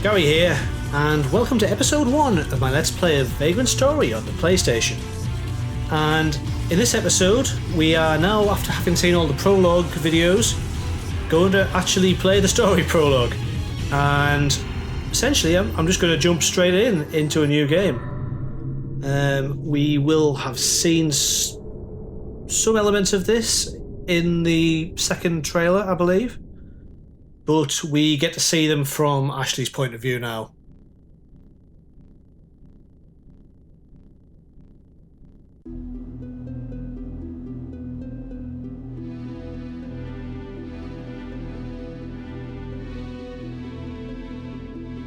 Gary here, and welcome to episode 1 of my Let's Play of Vagrant story on the PlayStation. And in this episode, we are now, after having seen all the prologue videos, going to actually play the story prologue. And essentially, I'm just going to jump straight into a new game. We will have seen some elements of this in the second trailer, I believe. But we get to see them from Ashley's point of view now.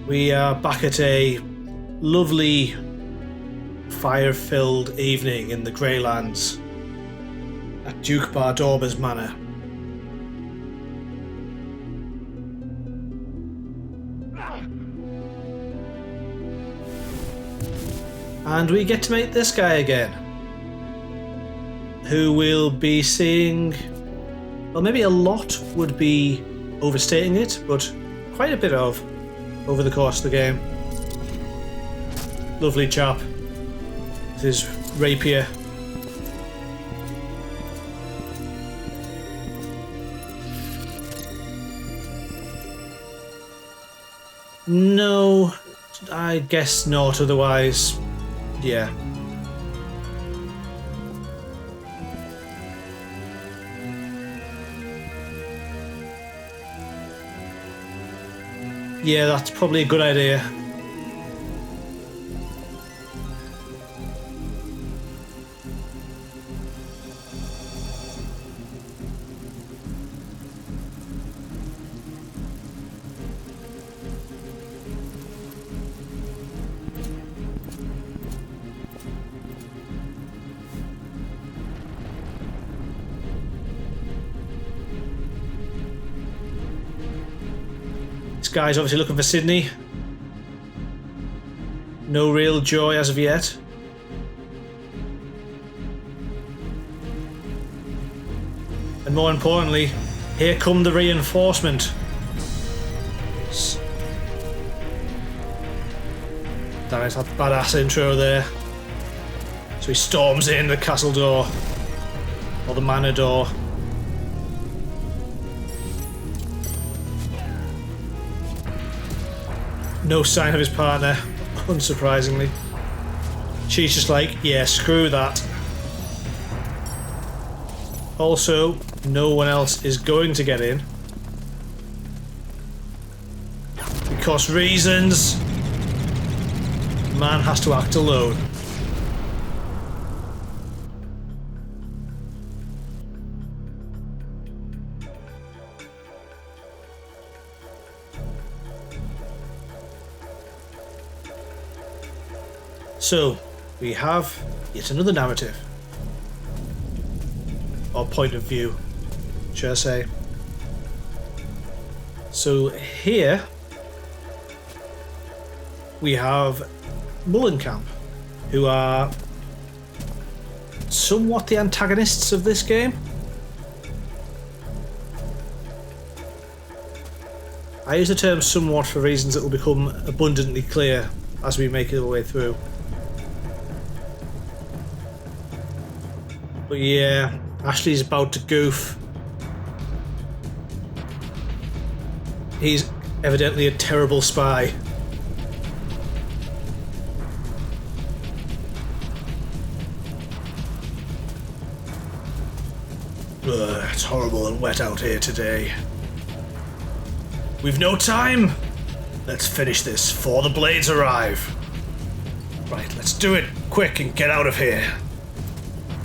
We are back at a lovely fire-filled evening in the Graylands at Duke Bardorba's manor. And we get to meet this guy again, who we'll be seeing, well, maybe a lot would be overstating it, but quite a bit of over the course of the game. Lovely chap with his rapier. No, I guess not, otherwise, yeah. Yeah, that's probably a good idea. This guy's obviously looking for Sydney. No real joy as of yet. And more importantly, here come the reinforcement. Damn it, that badass intro there. So he storms in the castle door, or the manor door. No sign of his partner, unsurprisingly. She's just like, yeah, screw that. Also, no one else is going to get in. Because reasons. Man has to act alone. So, we have yet another narrative. Or point of view, should I say. So here we have Mollenkamp, who are somewhat the antagonists of this game. I use the term somewhat for reasons that will become abundantly clear as we make our way through. But yeah, Ashley's about to goof. He's evidently a terrible spy. Ugh, it's horrible and wet out here today. We've no time! Let's finish this before the blades arrive. Right, let's do it quick and get out of here.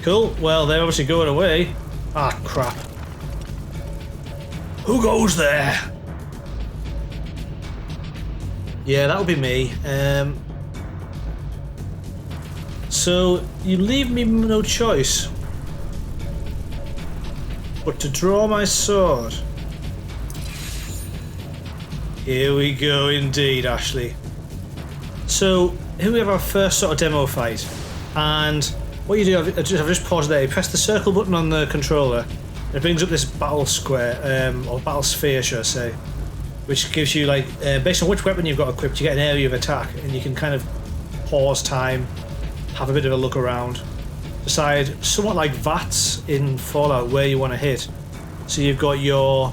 Cool, well, they're obviously going away. Ah, crap. Who goes there? Yeah, that'll be me. So, you leave me no choice but to draw my sword. Here we go indeed, Ashley. So, here we have our first sort of demo fight. And what you do, I've just paused there, you press the circle button on the controller, and it brings up this battle square, or battle sphere, should I say. which gives you, like, based on which weapon you've got equipped, you get an area of attack, and you can kind of pause time, have a bit of a look around, decide, somewhat like VATS in Fallout, where you want to hit. So you've got your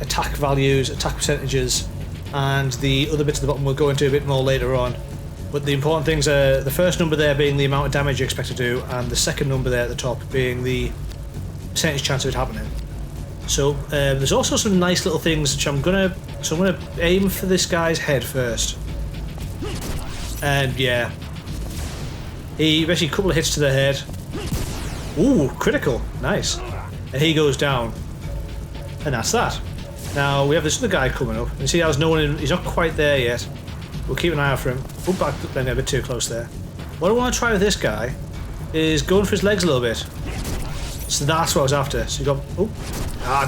attack values, attack percentages, and the other bits at the bottom we'll go into a bit more later on. But the important things are the first number there being the amount of damage you expect to do, and the second number there at the top being the percentage chance of it happening. So there's also some nice little things which I'm gonna aim for this guy's head first. And yeah, he basically a couple of hits to the head. Ooh, critical, nice. And he goes down, and that's that. Now we have this other guy coming up. You see, there's no one in, he's not quite there yet. We'll keep an eye out for him. Oh, back, then a bit too close there. What I want to try with this guy is going for his legs a little bit. So that's what I was after. So you got, oh,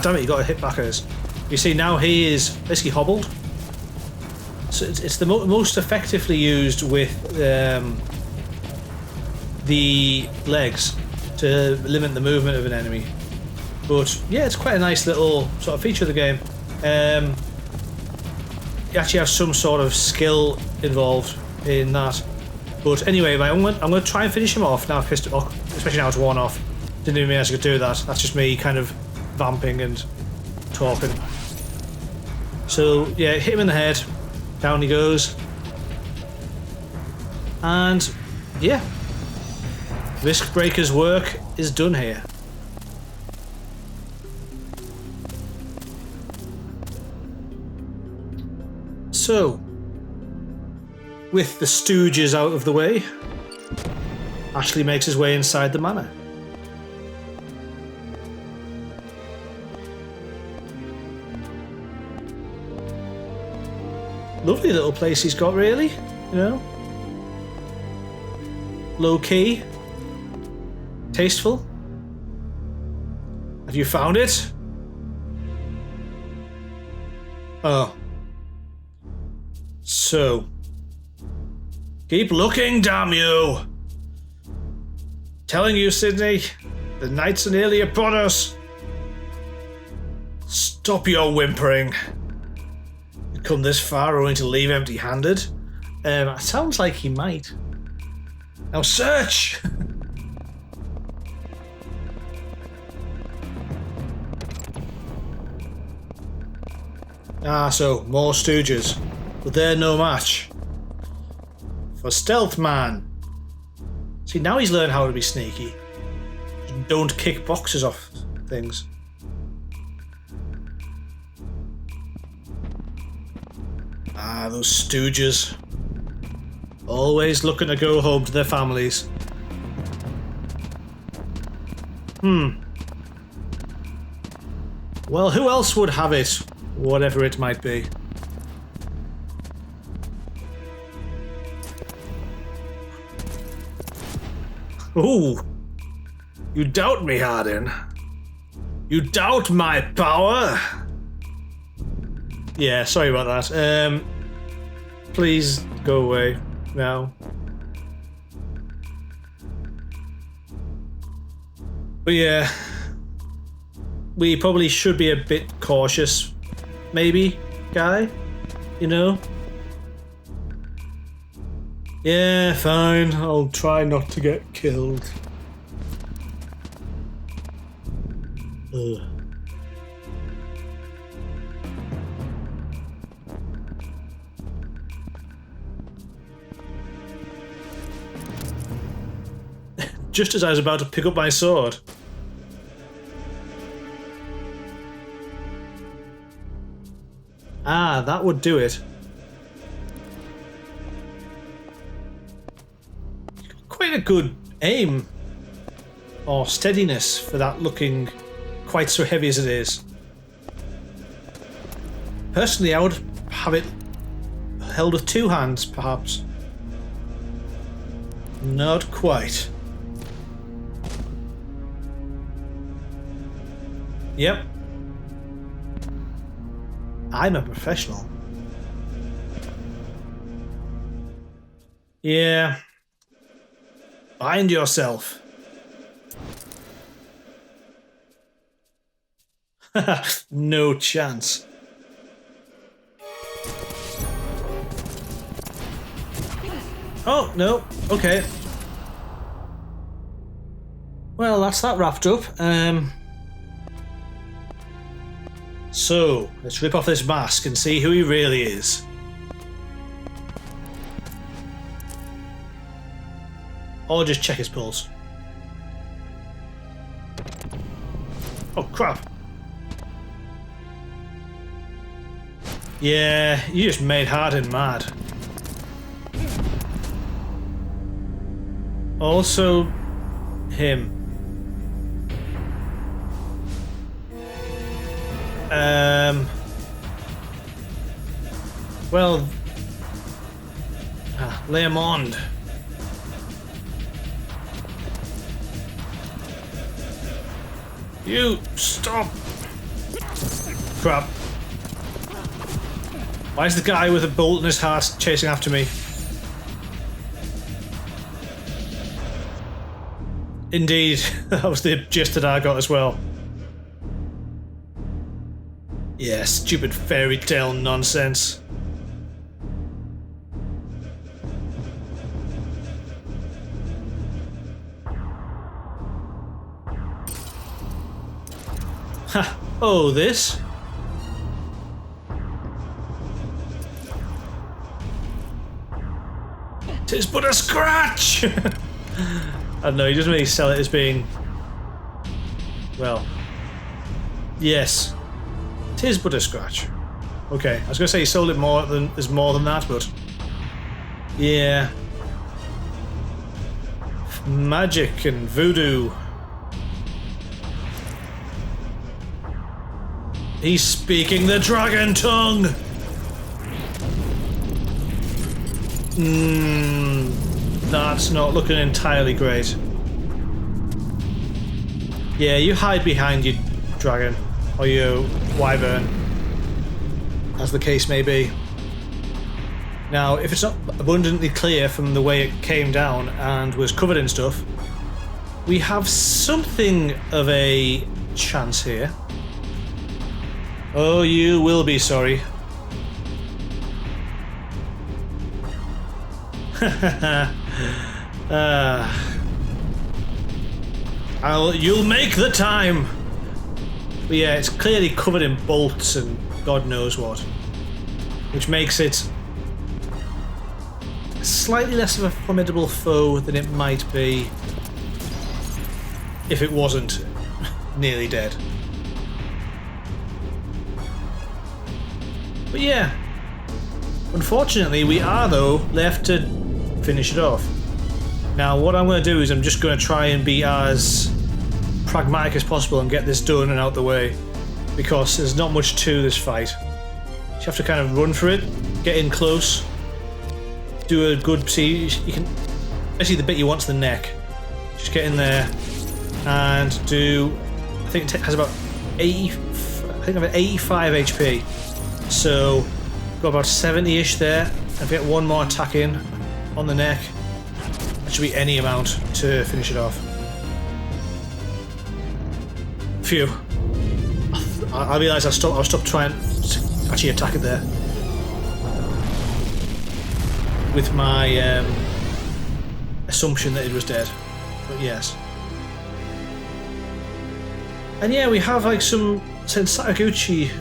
damn it, you got a hit back at us. You see, now he is basically hobbled. So it's the most effectively used with the legs to limit the movement of an enemy. But yeah, it's quite a nice little sort of feature of the game. You actually have some sort of skill involved in that. But anyway, I'm going to try and finish him off now. I've pissed it off, especially now it's worn off. Didn't even realize I could do that. That's just me kind of vamping and talking. So yeah, hit him in the head. Down he goes. And yeah, Risk Breaker's work is done here. So, with the stooges out of the way, Ashley makes his way inside the manor. Lovely little place he's got, really, you know. Low key, tasteful. Have you found it? Oh. So, keep looking, damn you! Telling you, Sydney, the nights are nearly upon us. Stop your whimpering. You come this far only to leave empty-handed. It sounds like he might. Now search! So, more stooges. But they're no match for Stealth Man. See, now he's learned how to be sneaky. Don't kick boxes off things. Those stooges. Always looking to go home to their families. Well, who else would have it? Whatever it might be. Ooh, you doubt me, Hardin? You doubt my power? Yeah, sorry about that. Please go away now. But yeah, we probably should be a bit cautious, maybe, guy, you know? Yeah, fine. I'll try not to get killed. Ugh. Just as I was about to pick up my sword. That would do it. Quite a good aim or steadiness for that looking quite so heavy as it is. Personally, I would have it held with two hands, perhaps. Not quite. Yep. I'm a professional. Yeah. Bind yourself. No chance. Oh, no. Okay. Well, that's that wrapped up. So, let's rip off this mask and see who he really is. Or just check his pulse. Oh, crap. Yeah, you just made Hardin mad. Also, him. Well, Leá Monde. You stop! Crap. Why is the guy with a bolt in his heart chasing after me? Indeed, that was the gist that I got as well. Yeah, stupid fairy tale nonsense. Ha! Oh, this? Tis but a scratch! I don't know, he doesn't really sell it as being... Well... Yes. Tis but a scratch. Okay, I was going to say he sold it more than... There's more than that, but... Yeah. Magic and voodoo. He's speaking the dragon tongue! That's not looking entirely great. Yeah, you hide behind your dragon, or your wyvern, as the case may be. Now, if it's not abundantly clear from the way it came down and was covered in stuff, we have something of a chance here. Oh, you will be sorry. You'll make the time. But yeah, it's clearly covered in bolts and God knows what, which makes it slightly less of a formidable foe than it might be if it wasn't nearly dead. But yeah, unfortunately we are though left to finish it off. Now what I'm going to do is I'm just going to try and be as pragmatic as possible and get this done and out the way, because there's not much to this fight. You have to kind of run for it, get in close, do a good, see, you can, especially the bit you want to the neck, just get in there and do, I think it has about 80, I think about 85 HP. So, got about 70-ish there, and get one more attack in on the neck. That should be any amount to finish it off. Phew. I realised I'll stop trying to actually attack it there. With my assumption that it was dead. But yes. And yeah, we have like some... Since Sakaguchi,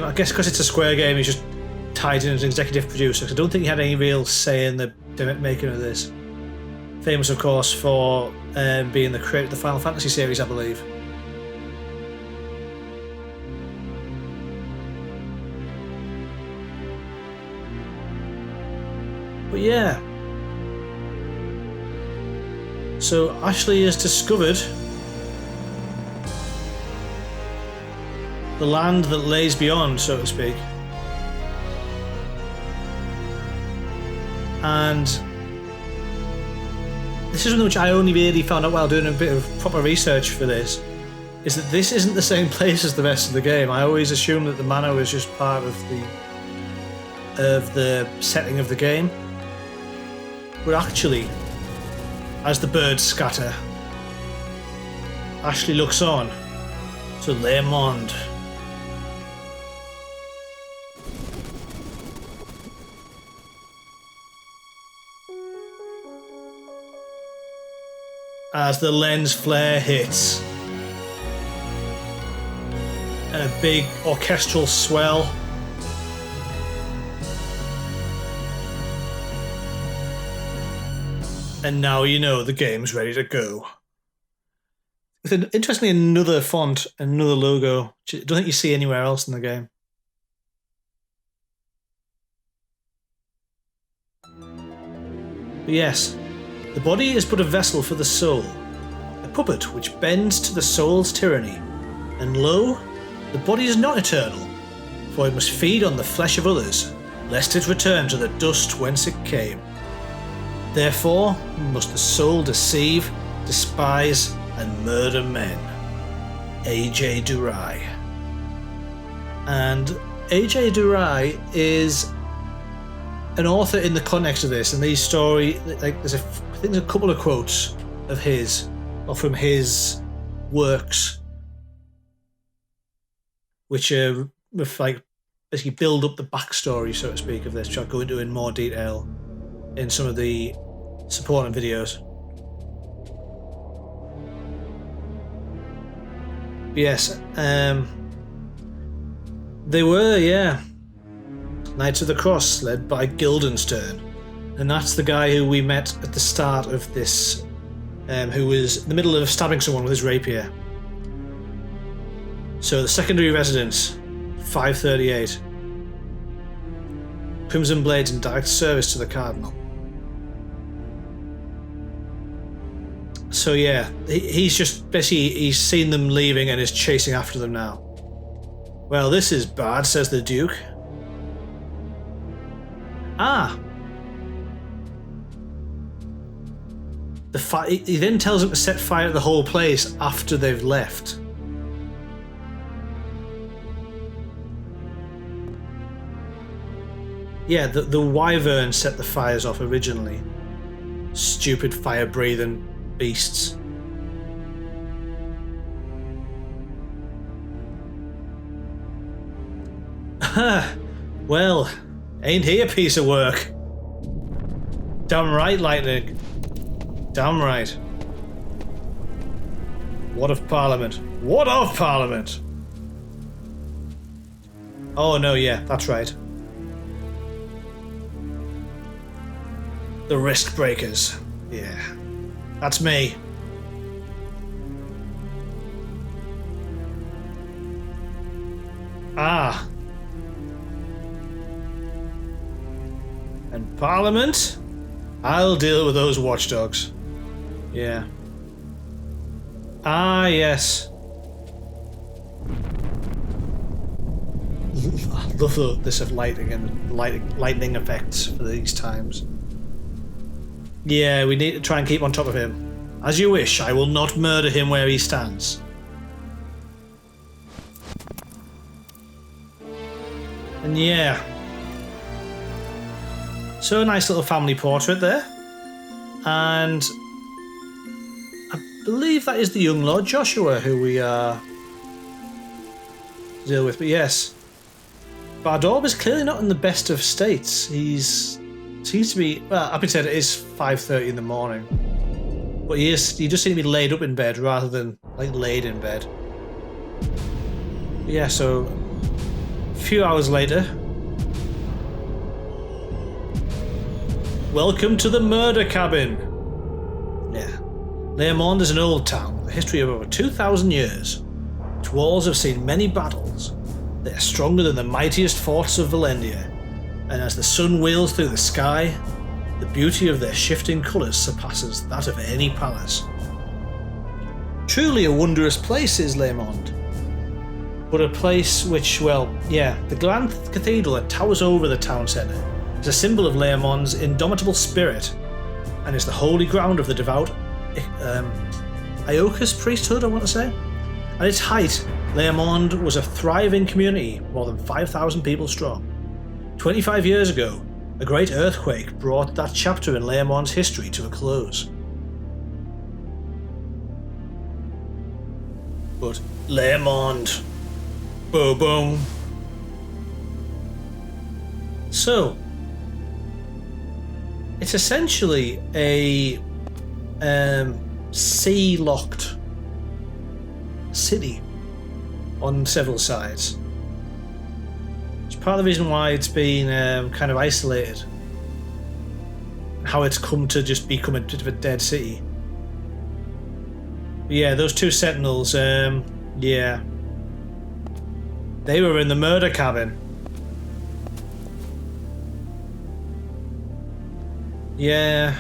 I guess because it's a Square game, he's just tied in as an executive producer. So I don't think he had any real say in the making of this. Famous, of course, for being the creator of the Final Fantasy series, I believe. But yeah. So Ashley has discovered the land that lays beyond, so to speak. And this is something which I only really found out while doing a bit of proper research for this, is that this isn't the same place as the rest of the game. I always assumed that the manor was just part of the setting of the game. But actually, as the birds scatter, Ashley looks on to Leá Monde. as the lens flare hits. And a big orchestral swell. And now you know the game's ready to go. With interestingly another font, another logo, which I don't think you see anywhere else in the game. But yes, the body is but a vessel for the soul, a puppet which bends to the soul's tyranny. And lo, the body is not eternal, for it must feed on the flesh of others, lest it return to the dust whence it came. Therefore must the soul deceive, despise, and murder men. A.J. Durai. And A.J. Durai is an author in the context of this, and these story, like I think there's a couple of quotes of his, or from his works, which like basically build up the backstory, so to speak, of this, which I'll go into in more detail in some of the supporting videos. But yes, they were, yeah, Knights of the Cross, led by Guildenstern, and that's the guy who we met at the start of this, who was in the middle of stabbing someone with his rapier. So the secondary residence, 538. Crimson Blades in direct service to the Cardinal. So yeah, he's just basically, he's seen them leaving and is chasing after them now. Well, this is bad, says the Duke. Ah. He then tells them to set fire to the whole place after they've left. Yeah, the Wyvern set the fires off originally. Stupid fire-breathing beasts. Well, ain't he a piece of work? Damn right, Lightning. Damn right. What of Parliament? What of Parliament? Oh no, yeah, that's right. The Risk Breakers. Yeah. That's me. Ah. And Parliament? I'll deal with those watchdogs. Yeah. Ah, yes. I love this of lighting and lightning effects for these times. Yeah, we need to try and keep on top of him. As you wish, I will not murder him where he stands. And yeah. So a nice little family portrait there. And I believe that is the young Lord Joshua who we deal with. But yes, Bardorb is clearly not in the best of states. He's seems to be, well, I've been said it is 5:30 in the morning, but he does seem to be laid up in bed rather than like laid in bed. But yeah, so a few hours later. Welcome to the murder cabin. Yeah. Leá Monde is an old town with a history of over 2,000 years. Its walls have seen many battles. They are stronger than the mightiest forts of Valendia, and as the sun wheels through the sky, the beauty of their shifting colours surpasses that of any palace. Truly a wondrous place is Leá Monde, but a place which, well, yeah, the grand cathedral that towers over the town centre is a symbol of Leá Monde's indomitable spirit, and is the holy ground of the devout Iokas priesthood, I want to say. At its height, Leá Monde was a thriving community, more than 5,000 people strong. 25 years ago, a great earthquake brought that chapter in Leá Monde's history to a close. But Leá Monde, boom boom. So, it's essentially a sea-locked city on several sides. It's part of the reason why it's been kind of isolated. How it's come to just become a bit of a dead city. But yeah, those two sentinels, yeah. They were in the murder cabin. Yeah.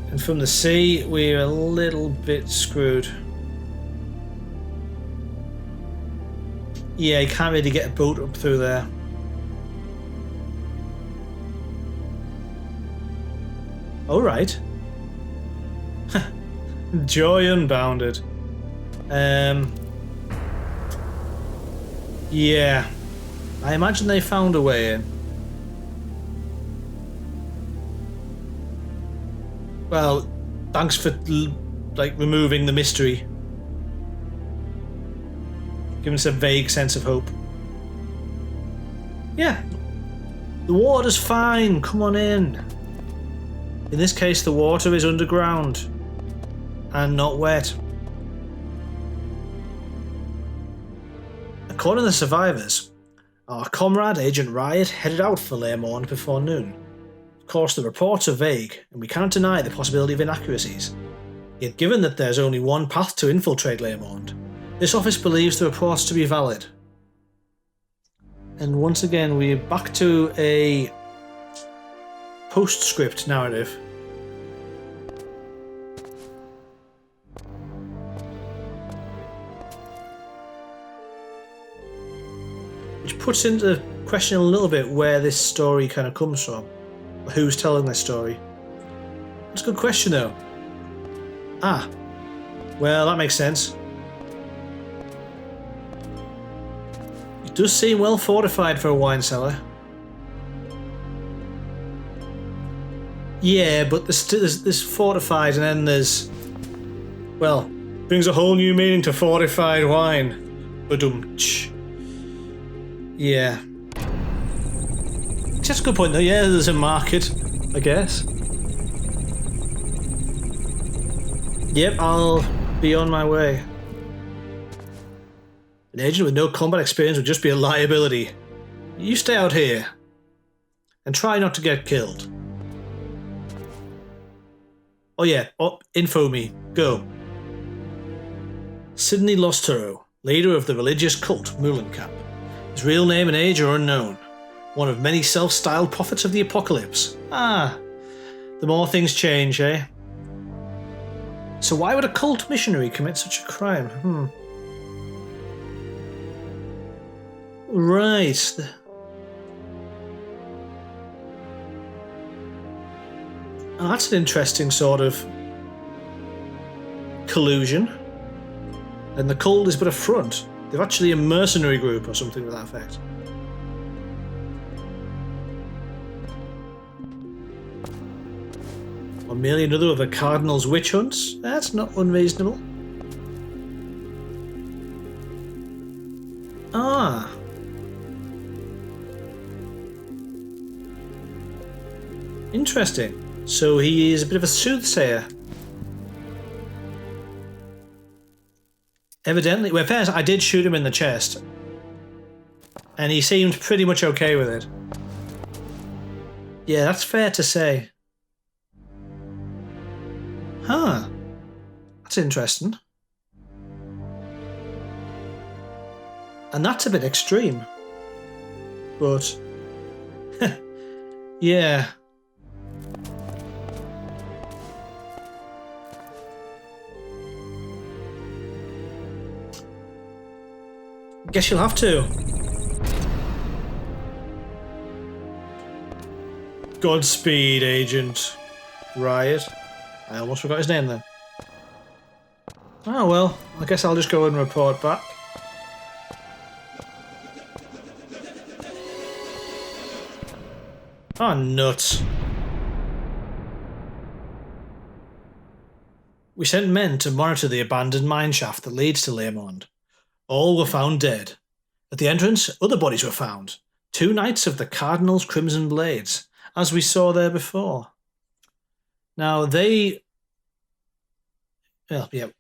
And from the sea, we're a little bit screwed. Yeah, you can't really get a boat up through there. Alright. Joy unbounded. Yeah. I imagine they found a way in. Well, thanks for like removing the mystery. Giving us a vague sense of hope. Yeah. The water's fine, come on in. In this case, the water is underground and not wet. According to the survivors, our comrade Agent Riot headed out for Leá Monde before noon. Of course, the reports are vague, and we can't deny the possibility of inaccuracies. Yet given that there's only one path to infiltrate Leá Monde, this office believes the reports to be valid. And once again, we're back to a postscript narrative. Which puts into question a little bit where this story kind of comes from. Who's telling this story? That's a good question though. Ah, well that makes sense. It does seem well fortified for a wine cellar. Yeah, but there's fortified and then there's... Well, brings a whole new meaning to fortified wine. Badum-tsh. Yeah. That's a good point though, yeah, there's a market, I guess. Yep, I'll be on my way. An agent with no combat experience would just be a liability. You stay out here. And try not to get killed. Oh yeah, info me, go. Sidney Lostero, leader of the religious cult Mollenkamp. His real name and age are unknown. One of many self-styled prophets of the apocalypse. Ah, the more things change, eh? So why would a cult missionary commit such a crime? Right. Oh, that's an interesting sort of collusion. And the cult is but a front. They're actually a mercenary group or something to that effect. Or merely another of the Cardinal's witch hunts? That's not unreasonable. Ah. Interesting. So he is a bit of a soothsayer. Evidently, well, first I did shoot him in the chest. And he seemed pretty much okay with it. Yeah, that's fair to say. Huh. That's interesting. And that's a bit extreme. But... yeah. Guess you'll have to. Godspeed, Agent Riot. I almost forgot his name then. Oh well, I guess I'll just go and report back. Oh, nuts. We sent men to monitor the abandoned mineshaft that leads to Leá Monde. All were found dead. At the entrance, other bodies were found. 2 knights of the Cardinal's Crimson Blades, as we saw there before. Now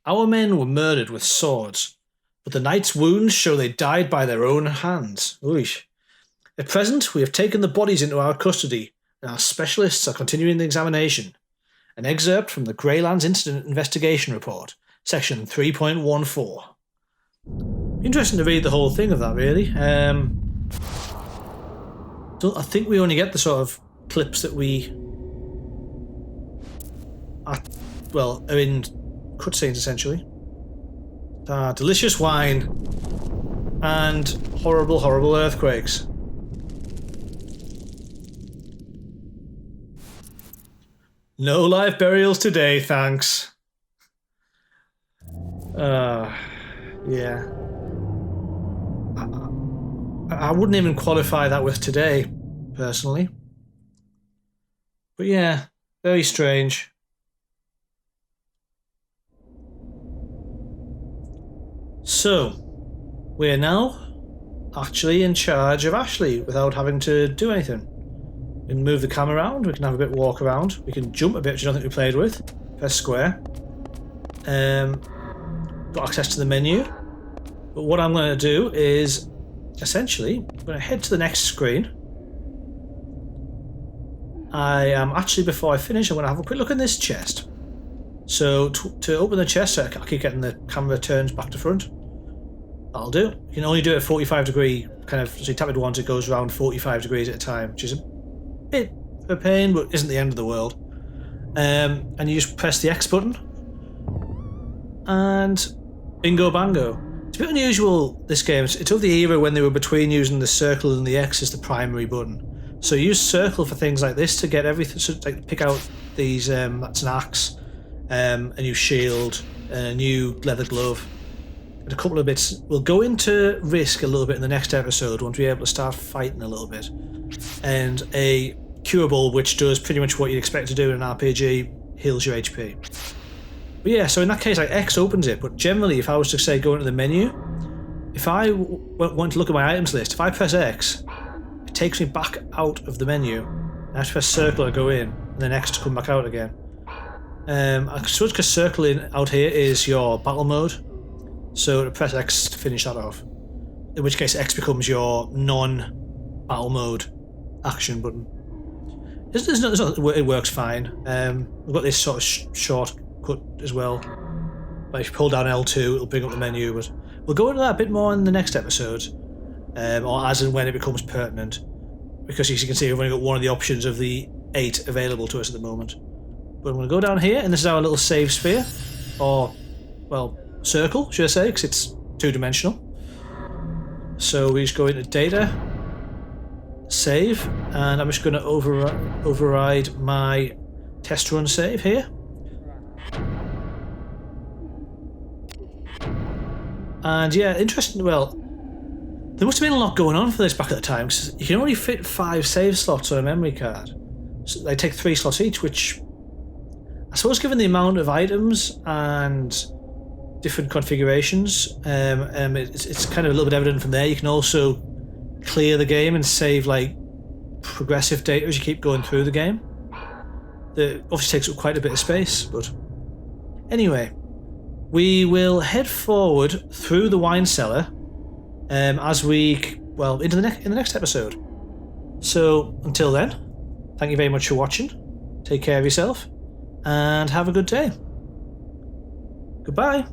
our men were murdered with swords, but the knight's wounds show they died by their own hands. Oosh. At present, we have taken the bodies into our custody, and our specialists are continuing the examination. An excerpt from the Graylands Incident Investigation Report, section 3.14. Interesting to read the whole thing of that, really. I think we only get the sort of clips that we are in cutscenes, essentially. Delicious wine and horrible, horrible earthquakes. No live burials today, thanks. Yeah. I wouldn't even qualify that with today, personally. But yeah, very strange. So, we're now actually in charge of Ashley without having to do anything. We can move the camera around, we can have a bit walk around, we can jump a bit, which I don't think we played with. Press square. Got access to the menu. But what I'm going to do is, essentially, I'm going to head to the next screen. I am actually, before I finish, I'm going to have a quick look in this chest. So, to open the chest, I keep getting the camera turned back to front. That'll do. You can only do it at 45 degree, kind of, so you tap it once, it goes around 45 degrees at a time, which is a bit of a pain, but isn't the end of the world. And you just press the X button, and bingo bango. It's a bit unusual, this game. It's of the era when they were between using the circle and the X as the primary button. So use circle for things like this to get everything, so like pick out these, that's an axe, a new shield, a new leather glove, and a couple of bits. We'll go into risk a little bit in the next episode once we're able to start fighting a little bit. And a curable, which does pretty much what you'd expect to do in an RPG, heals your HP. But yeah, so in that case, like, X opens it, but generally, if I was to say go into the menu, if I want to look at my items list, if I press X, it takes me back out of the menu. I have to press circle to go in, and then X to come back out again. I suppose because circling out here is your battle mode, so to press X to finish that off. In which case, X becomes your non-battle mode action button. It works fine. We've got this sort of shortcut as well. But if you pull down L2, it'll bring up the menu. But we'll go into that a bit more in the next episode, or as and when it becomes pertinent. Because as you can see, we've only got one of the options of the 8 available to us at the moment. But I'm going to go down here, and this is our little save sphere, or, well, circle, should I say, because it's two-dimensional. So we just go into data, save, and I'm just going to override my test run save here. And yeah, interesting, well, there must have been a lot going on for this back at the time, because you can only fit 5 save slots on a memory card. So they take 3 slots each, which I suppose given the amount of items and different configurations, it's kind of a little bit evident from there. You can also clear the game and save like progressive data as you keep going through the game. That obviously takes up quite a bit of space, but anyway, we will head forward through the wine cellar as we into the next episode. So until then, thank you very much for watching. Take care of yourself and have a good day. Goodbye.